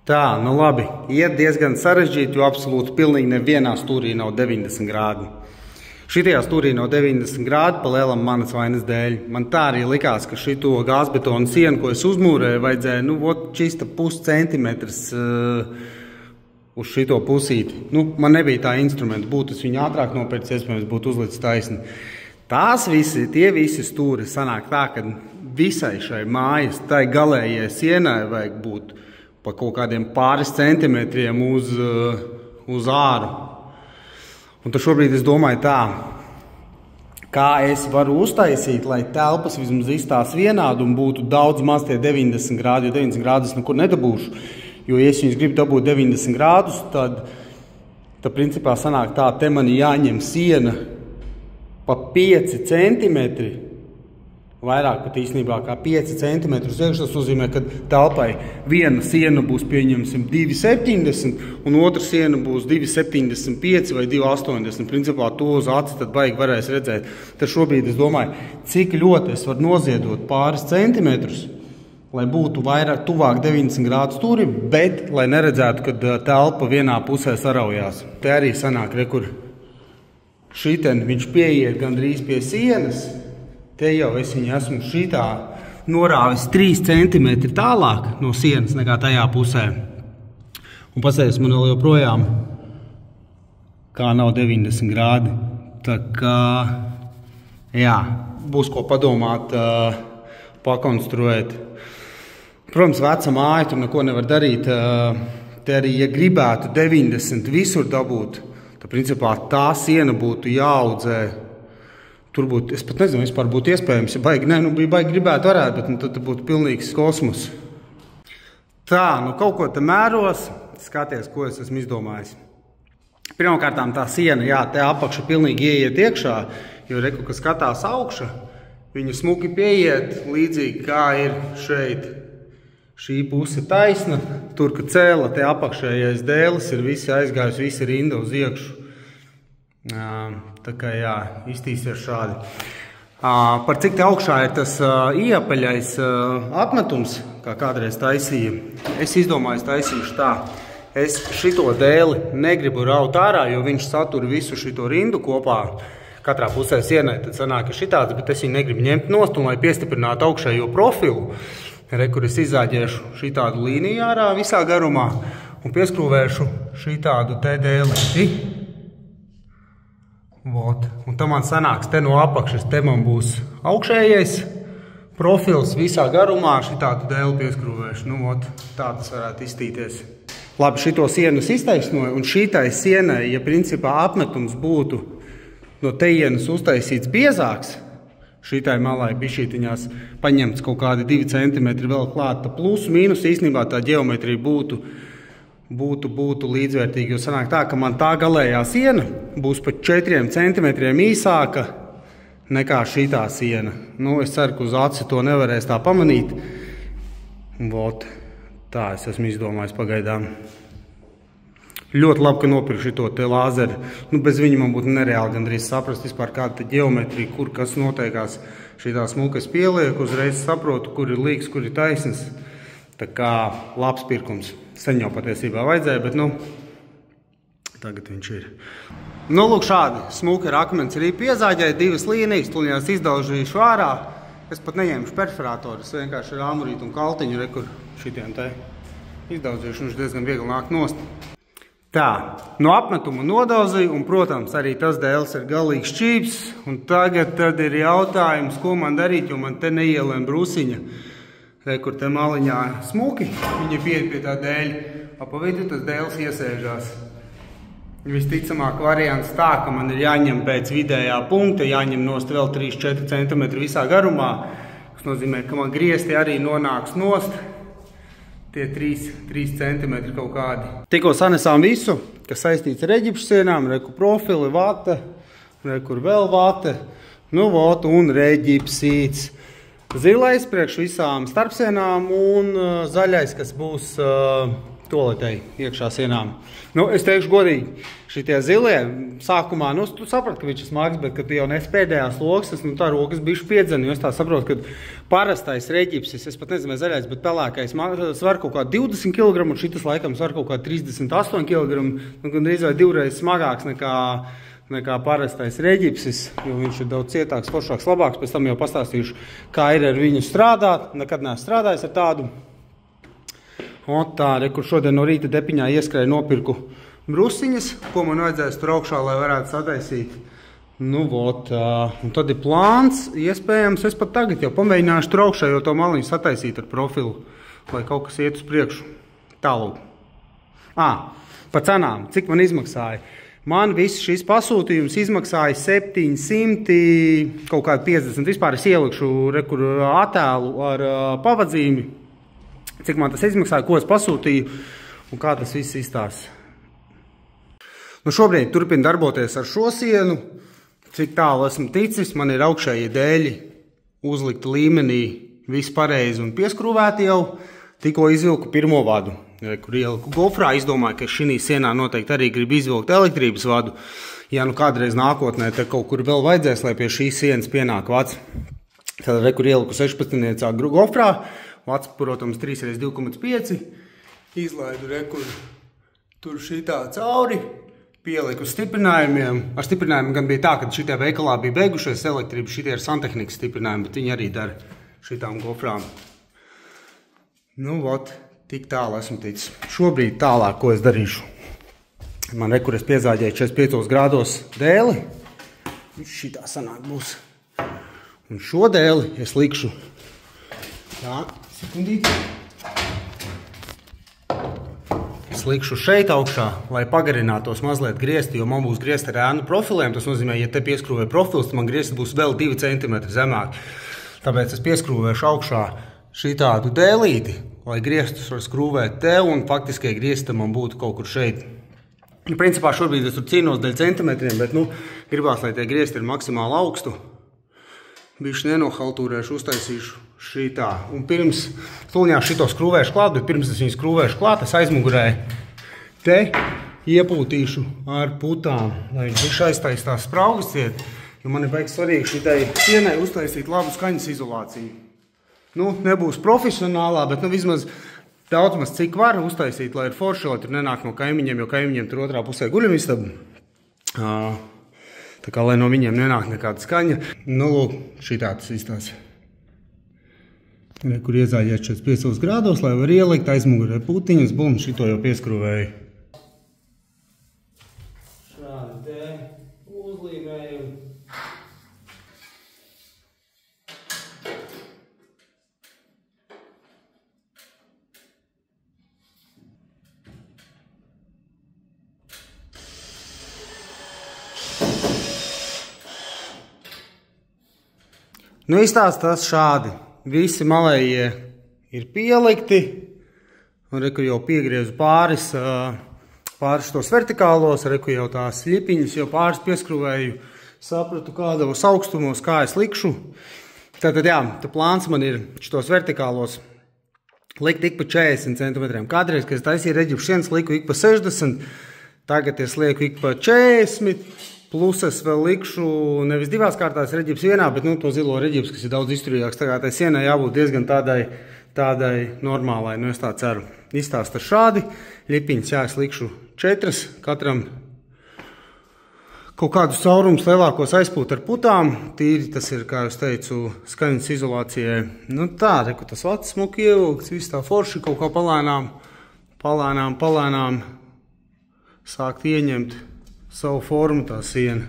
Tā, nu labi, iet diezgan sarežģīti, jo absolūti pilnīgi nevienā stūrī nav 90 grādi. Šitajā stūrī nav 90 grādi pa lielam manas vainas dēļ. Man tā arī likās, ka šito gāzbetonu sienu, ko es uzmūrēju, vajadzēja, čista puscentimetrs uz šito pusīti. Man nebija tā instrumenta, būtu es viņu ātrāk nopērcis, iespējams būtu uzlicis taisni. Tie visi stūri sanāk tā, ka visai šai mājas, tai galējai sienai vajag būt pa kaut kādiem pāris centimetriem uz āru. Un tad šobrīd es domāju tā, kā es varu uztaisīt, lai telpas vismaz izstās vienādi un būtu daudz maz tie 90 grādi, jo 90 grādus nekur nedabūšu. Jo, ja es viņus gribu dabūt 90 grādus, tad principā sanāk tā, te man jāņem siena pa 5 centimetri, vairāk pat īstenībā kā 5 centimetrus iekšā. Tas nozīmē, ka telpai viena siena būs pieņemsim 2,70 un otra siena būs 2,75 vai 2,80. Principā to uz aci tad baigi varēs redzēt. Tad šobrīd es domāju, cik ļoti es varu noziedot pāris centimetrus, lai būtu vairāk tuvāk 90 grādu stūri, bet lai neredzētu, kad telpa vienā pusē saraujās. Te arī sanāk, kur šiten viņš pieiet gandrīz pie sienas. Te jau es viņu esmu šitā norāvis 3 centimetri tālāk no sienas nekā tajā pusē. Un pasēs man vēl joprojām kā nav 90 grādi. Tā kā, jā, būs ko padomāt, pakonstruēt. Protams, veca māja, tur neko nevar darīt. Te arī, ja gribētu 90 visur dabūt, tad principā tā siena būtu jāaudzē. Tur būtu, es pat nezinu, vispār būtu iespējams, ja baigi gribētu varētu, bet tad būtu pilnīgs kosmos. Tā, kaut ko te mēros, skaties, ko es esmu izdomājis. Pirmkārtām tā siena, jā, te apakša pilnīgi ieiet iekšā, jo reku, ka skatās augša, viņa smuki pieiet, līdzīgi kā ir šeit. Šī puse taisna, tur, ka cēla, te apakšējais dēlis ir visi aizgājus, visi rinda uz iekšu. Tā kā jā, iztīsies šādi. Par cik te augšā ir tas iepaļais apmetums, kā kādreiz taisīja, es izdomāju, taisīšu tā. Es šito dēli negribu raut ārā, jo viņš satura visu šito rindu kopā. Katrā pusē sienai tad sanāk šitāds, bet es viņu negribu ņemt nost un lai piestiprinātu augšējo profilu. Kur es izāģēšu šitādu līniju ārā visā garumā un pieskrūvēšu šitādu te dēli. Un tam man sanāks te no apakšas, te man būs augšējais profils visā garumā, šitādu dēli pieskrūvēšu. Tā tas varētu izstīties. Labi, šito sienu es iztaisnoju, un šitai sienai, ja principā apmetums būtu no tejienes uztaisīts biezāks, šitai malai bišķītiņās paņemts kaut kādi 2 centimetri vēl klāta, plus, mīnus, īstenībā tā ģeometrija būtu līdzvērtīgi, jo sanāk tā, ka man tā galējā siena būs pat 4 centimetriem īsāka nekā šitā siena. Es ceru, ka uz aci to nevarēs tā pamanīt. Tā es esmu izdomājis pagaidām. Ļoti labi, ka nopirku šito te lāzeri. Bez viņa man būtu nereāli gandrīz saprast vispār kāda ģeometrija, kur kas noteikās. Šitā smuka es pielieku, uzreiz saprotu, kur ir līgs, kur ir taisnes. Tā kā labs pirkums. Sen jau patiesībā vajadzēja, bet tagad viņš ir. Lūk šādi. Smuka ar akmens arī piezāģēja 2 līnijas, tuļņās izdaužīšu ārā. Es pat neņēmušu perforātoru, es vienkārši ar āmurītu un kaltiņu rekur šitiem te izdaužīšu, viņš diezgan viegli nāk nost. Tā, no apmetuma nodauzīju, un, protams, arī tas dēls ir galīgi šķīps, un tagad tad ir jautājums, ko man darīt, jo man te neielēm brusiņa. Kur te maliņā smuki, viņa pieiet pie tā dēļa, pa vidu tas dēls iesēžās. Visticamāk variants tā, ka man ir jāņem pēc vidējā punkta, jāņem nost vēl 3-4 cm visā garumā, kas nozīmē, ka man griezti arī nonāks nost tie 3 cm kaut kādi. Tikko sanesām visu, kas saistīts ar eģipšu sienām, reku profili, vate, rekur vēl vate, un reģipsīts. Zilais priekš visām starpsienām un zaļais, kas būs toaletei iekšā sienām. Nu, es teikšu godīgi, šitie zilie sākumā, nu, tu saprati, ka viņš ir smags, bet, kad tu jau nes pēdējās loksas, nu, tā rokas bišķi piedzena, jo es tā saprotu, ka parastais reģipsis, es pat nezinu, vai zaļais, bet pelēkais svar kaut kā 20 kg, un šitas laikam svar kaut kā 38 kg, nu, gandrīz vai divreiz smagāks nekā parastais reģipsis, jo viņš ir daudz cietāks, foršāks, labāks, pēc tam jau pastāstīšu, kā ir ar viņu strādāt, nekad neesmu strādājis ar tādu. Un tā, kur šodien no rīta depiņā ieskrēju nopirku brusiņas, ko man vajadzēs tur augšā, lai varētu sataisīt. Nu, vot, un tad ir plāns, iespējams, es pat tagad jau pamēģināšu tur augšā, jo to maliņu sataisīt ar profilu, lai kaut kas iet uz priekšu. Tālūk. Pa cenām, cik man izmaksāja? Man viss šis pasūtījums izmaksāja 700, kaut kādi 50. Vispār es ielikšu attēlu ar pavadzīmi, cik man tas izmaksāja, ko es pasūtīju un kā tas viss izstāsta. Nu, šobrīd turpinu darboties ar šo sienu. Cik tālu esmu ticis, man ir augšējie dēļi uzlikti līmenī, viss pareizi un pieskrūvēti jau. Tikko izvilku pirmo vadu, kur ieliku gofrā, izdomāju, ka šī sienā noteikti arī grib izvilkt elektrības vadu. Ja nu kādreiz nākotnē te kaut kur vēl vajadzēs, lai pie šīs sienas pienāk vads. Tad kur ieliku 16 gofrā, vads, protams, 3x2,5, izlaidu rekur tur šitā cauri, pieliku stiprinājumiem. Ar stiprinājumiem gan bija tā, ka šitie veikalā bija beigušies elektrība, šitie ir santehnikas stiprinājumi, bet viņi arī dara šitām gofrām. Nu, vot, tik tālu esmu ticis. Šobrīd tālāk, ko es darīšu. Man rekur es piezāģēju 45 grādos dēli. Šitā sanāk būs. Un šo dēli es likšu. Tā, sekundīti. Es likšu šeit augšā, lai pagarinātos mazliet griezti, jo man būs griezti ar ēnu profiliem. Tas nozīmē, ja te pieskrūvē profils, tad man griezti būs vēl 2 cm zemāk. Tāpēc es pieskrūvēšu augšā šitādu dēlīti, lai grieztus var skrūvēt te un faktiskie griezti man būtu kaut kur šeit. Principā šobrīd es tur cīnos dēļ centimetriem, bet nu, gribās, lai tie griezti ir maksimāli augstu. Bišķi nenohaltūrēšu, uztaisīšu šitā. Un pirms stulņā šito skrūvēšu klāt, bet pirms es viņu skrūvēšu klāt, es aizmugurē te iepūtīšu ar putām, lai viņš aiztais tās spraugas ciet, jo man ir baigi svarīgi šitai sienai uztaisīt labu skaņas izolāciju. Nu, nebūs profesionālā, bet nu vismaz daudz maz cik var uztaisīt, lai ir forši, lai tur nenāk no kaimiņiem, jo kaimiņiem tur otrā pusē guļamistabu. Tā kā, lai no viņiem nenāk nekāda skaņa. Nu, lūk, šitā tas izstāsta. Kur iezāģēt 45 grādos, lai var ielikt aizmugurē putiņus, bum, šito jau pieskrūvēju. Šādi te uzlīmējam. Nu, izstāstās šādi. Visi malējie ir pielikti. Un reku jau piegriezu pāris tos vertikālos, reku jau tās ļipiņas, jau pāris pieskrūvēju. Sapratu, kādos augstumos, kā es likšu. Tātad, jā, tā plāns man ir šitos vertikālos likt ik pa 40 cm. Kādreiz, kad es taisīju reģipšu sienas, liku ik pa 60, tagad es lieku ik pa 40. Plus es vēl likšu nevis 2 kārtās reģips vienā, bet nu, to zilo reģips, kas ir daudz izturīgāks. Tagad tai sienai jābūt diezgan tādai normālai, nu es tā ceru. Izstāsta šādi, ļipiņas, jā, es likšu 4, katram kaut kādus caurumus lielākos aizpūt ar putām. Tīri tas ir, kā es teicu, skaņas izolācijai. Nu tā, reku tas vads smuki ievilkts, viss tā forši kaut kā palēnām sākt ieņemt savu formu tā siena.